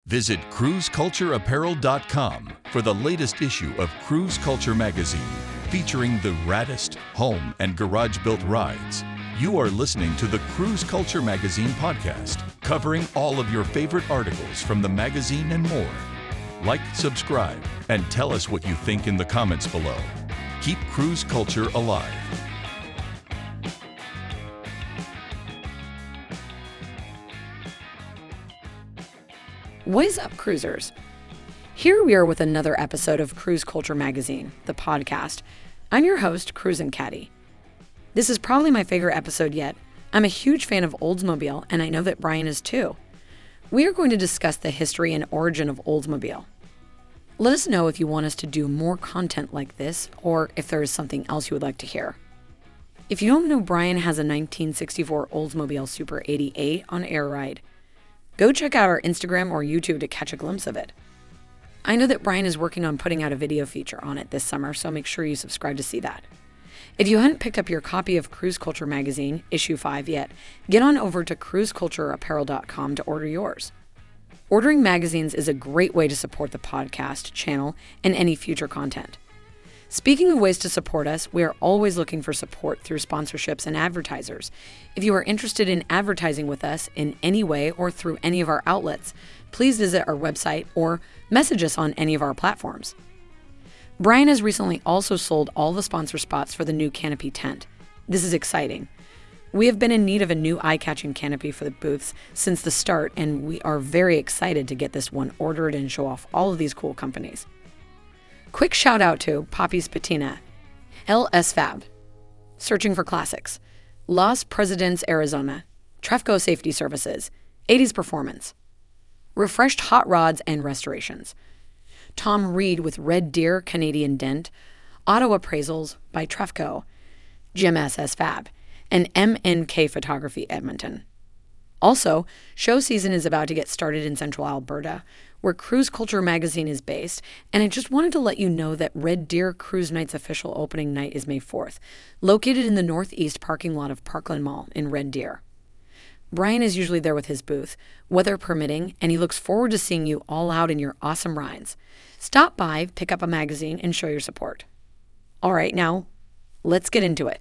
Visit cruisecultureapparel.com for the latest issue of Cruise Culture magazine, featuring the raddest home and garage-built rides. You are listening to the Cruise Culture magazine podcast, covering all of your favorite articles from the magazine and more. Like, subscribe, and tell us what you think in the comments below. Keep Cruise Culture alive. What is up, cruisers? Here we are with another episode of Cruise Culture Magazine, the podcast. I'm your host, Cruisin' Caddy. This is probably my favorite episode yet. I'm a huge fan of Oldsmobile, and I know that Brian is too. We are going to discuss the history and origin of Oldsmobile. Let us know if you want us to do more content like this, or if there is something else you would like to hear. If you don't know, Brian has a 1964 Oldsmobile Super 88 on air ride. Go check out our Instagram or YouTube to catch a glimpse of it. I know that Brian is working on putting out a video feature on it this summer, so make sure you subscribe to see that. If you hadn't picked up your copy of Cruise Culture Magazine, issue 5 yet, get on over to cruisecultureapparel.com to order yours. Ordering magazines is a great way to support the podcast, channel, and any future content. Speaking of ways to support us, we are always looking for support through sponsorships and advertisers. If you are interested in advertising with us in any way or through any of our outlets, please visit our website or message us on any of our platforms. Brian has recently also sold all the sponsor spots for the new canopy tent. This is exciting. We have been in need of a new eye-catching canopy for the booths since the start, and we are very excited to get this one ordered and show off all of these cool companies. Quick shout out to Poppy's Patina, LS Fab, Searching for Classics, Los Presidentes, Arizona, Trefco Safety Services, 80s Performance, Refreshed Hot Rods and Restorations, Tom Reed with Red Deer Canadian Dent, Auto Appraisals by Trefco, Jim SS Fab, and MNK Photography Edmonton. Also, show season is about to get started in Central Alberta, where Cruise Culture Magazine is based, and I just wanted to let you know that Red Deer Cruise Night's official opening night is May 4th, located in the northeast parking lot of Parkland Mall in Red Deer. Brian is usually there with his booth, weather permitting, and he looks forward to seeing you all out in your awesome rides. Stop by, pick up a magazine, and show your support. All right, now, let's get into it.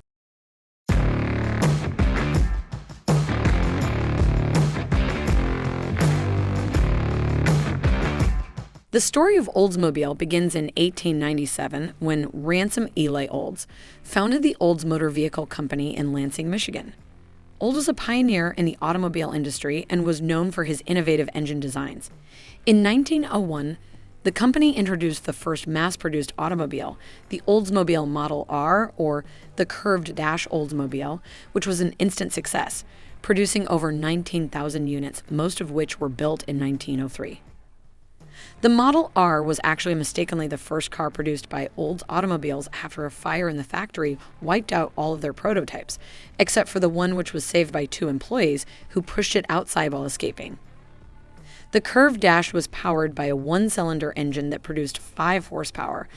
The story of Oldsmobile begins in 1897 when Ransom Eli Olds founded the Olds Motor Vehicle Company in Lansing, Michigan. Olds was a pioneer in the automobile industry and was known for his innovative engine designs. In 1901, the company introduced the first mass-produced automobile, the Oldsmobile Model R, or the curved dash Oldsmobile, which was an instant success, producing over 19,000 units, most of which were built in 1903. The Model R was actually mistakenly the first car produced by Olds Automobiles after a fire in the factory wiped out all of their prototypes, except for the one which was saved by 2 employees who pushed it outside while escaping. The curved dash was powered by a 1-cylinder engine that produced 5 horsepower,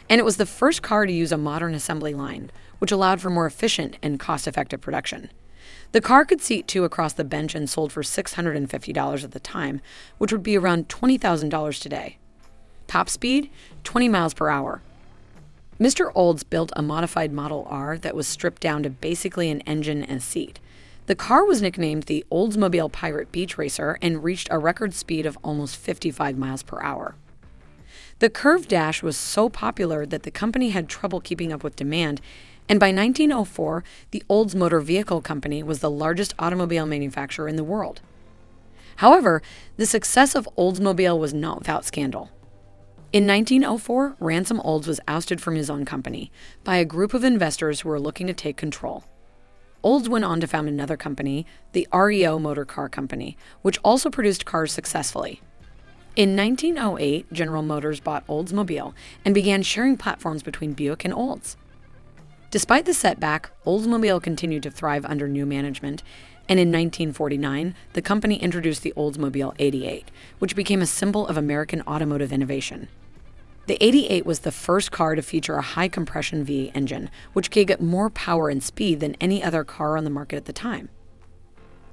and it was the first car to use a modern assembly line, which allowed for more efficient and cost-effective production. The car could seat 2 across the bench and sold for $650 at the time, which would be around $20,000 today. Top speed, 20 miles per hour. Mr. Olds built a modified Model R that was stripped down to basically an engine and seat. The car was nicknamed the Oldsmobile Pirate Beach Racer and reached a record speed of almost 55 miles per hour. The curved dash was so popular that the company had trouble keeping up with demand, and by 1904, the Olds Motor Vehicle Company was the largest automobile manufacturer in the world. However, the success of Oldsmobile was not without scandal. In 1904, Ransom Olds was ousted from his own company by a group of investors who were looking to take control. Olds went on to found another company, the REO Motor Car Company, which also produced cars successfully. In 1908, General Motors bought Oldsmobile and began sharing platforms between Buick and Olds. Despite the setback, Oldsmobile continued to thrive under new management, and in 1949, the company introduced the Oldsmobile 88, which became a symbol of American automotive innovation. The 88 was the first car to feature a high-compression V engine, which gave it more power and speed than any other car on the market at the time.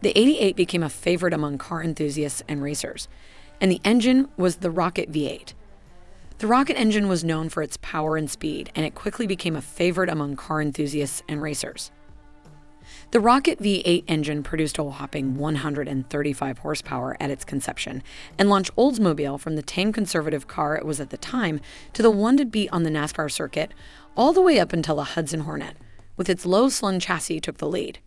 The 88 became a favorite among car enthusiasts and racers, and the engine was the Rocket V8. The Rocket engine was known for its power and speed, and it quickly became a favorite among car enthusiasts and racers. The Rocket V8 engine produced a whopping 135 horsepower at its conception and launched Oldsmobile from the tame conservative car it was at the time to the one to beat on the NASCAR circuit, all the way up until the Hudson Hornet, with its low slung chassis, took the lead.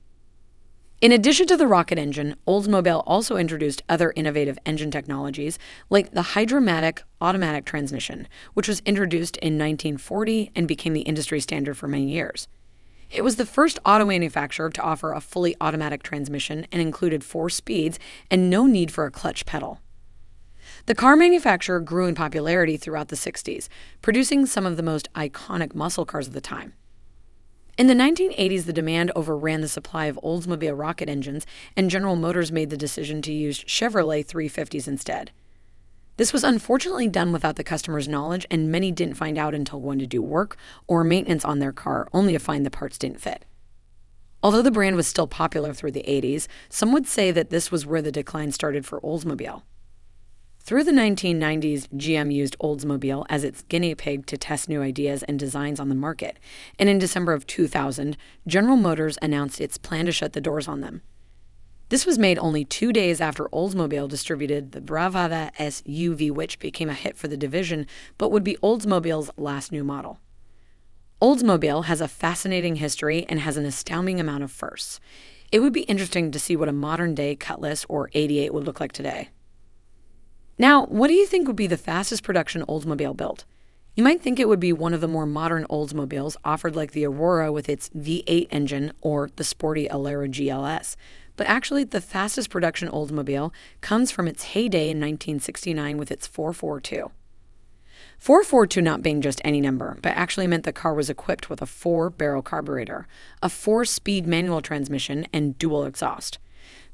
In addition to the Rocket engine, Oldsmobile also introduced other innovative engine technologies like the hydromatic automatic transmission, which was introduced in 1940 and became the industry standard for many years. It was the first auto manufacturer to offer a fully automatic transmission and included 4 speeds and no need for a clutch pedal. The car manufacturer grew in popularity throughout the 60s, producing some of the most iconic muscle cars of the time. In the 1980s, the demand overran the supply of Oldsmobile rocket engines, and General Motors made the decision to use Chevrolet 350s instead. This was unfortunately done without the customer's knowledge, and many didn't find out until going to do work or maintenance on their car, only to find the parts didn't fit. Although the brand was still popular through the 80s, some would say that this was where the decline started for Oldsmobile. Through the 1990s, GM used Oldsmobile as its guinea pig to test new ideas and designs on the market, and in December of 2000, General Motors announced its plan to shut the doors on them. This was made only 2 days after Oldsmobile distributed the Bravada SUV, which became a hit for the division, but would be Oldsmobile's last new model. Oldsmobile has a fascinating history and has an astounding amount of firsts. It would be interesting to see what a modern-day Cutlass or 88 would look like today. Now, what do you think would be the fastest production Oldsmobile built? You might think it would be one of the more modern Oldsmobiles offered like the Aurora with its V8 engine or the sporty Alera GLS. But actually, the fastest production Oldsmobile comes from its heyday in 1969 with its 442. 442 not being just any number, but actually meant the car was equipped with a 4-barrel carburetor, a 4-speed manual transmission, and dual exhaust.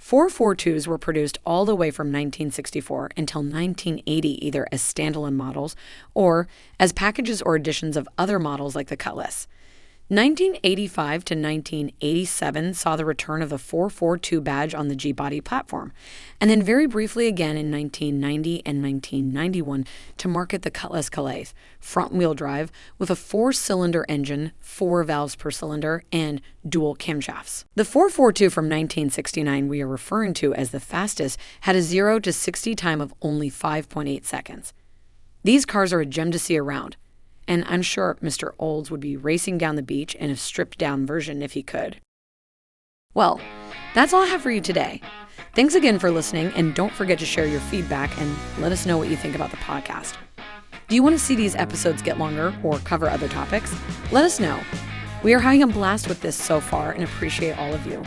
442s were produced all the way from 1964 until 1980, either as standalone models or as packages or editions of other models like the Cutlass. 1985 to 1987 saw the return of the 442 badge on the G-body platform, and then very briefly again in 1990 and 1991 to market the Cutlass Calais, front-wheel drive with a 4-cylinder engine, 4 valves per cylinder, and dual camshafts. The 442 from 1969 we are referring to as the fastest had a 0 to 60 time of only 5.8 seconds. These cars are a gem to see around, and I'm sure Mr. Olds would be racing down the beach in a stripped-down version if he could. Well, that's all I have for you today. Thanks again for listening, and don't forget to share your feedback and let us know what you think about the podcast. Do you want to see these episodes get longer or cover other topics? Let us know. We are having a blast with this so far and appreciate all of you.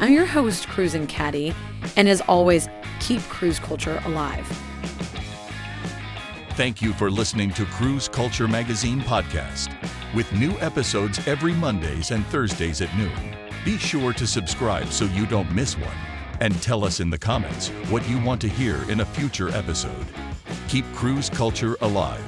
I'm your host, Cruisin' Caddy, and as always, keep cruise culture alive. Thank you for listening to Cruise Culture Magazine podcast, with new episodes every Mondays and Thursdays at noon. Be sure to subscribe so you don't miss one, and tell us in the comments what you want to hear in a future episode. Keep cruise culture alive.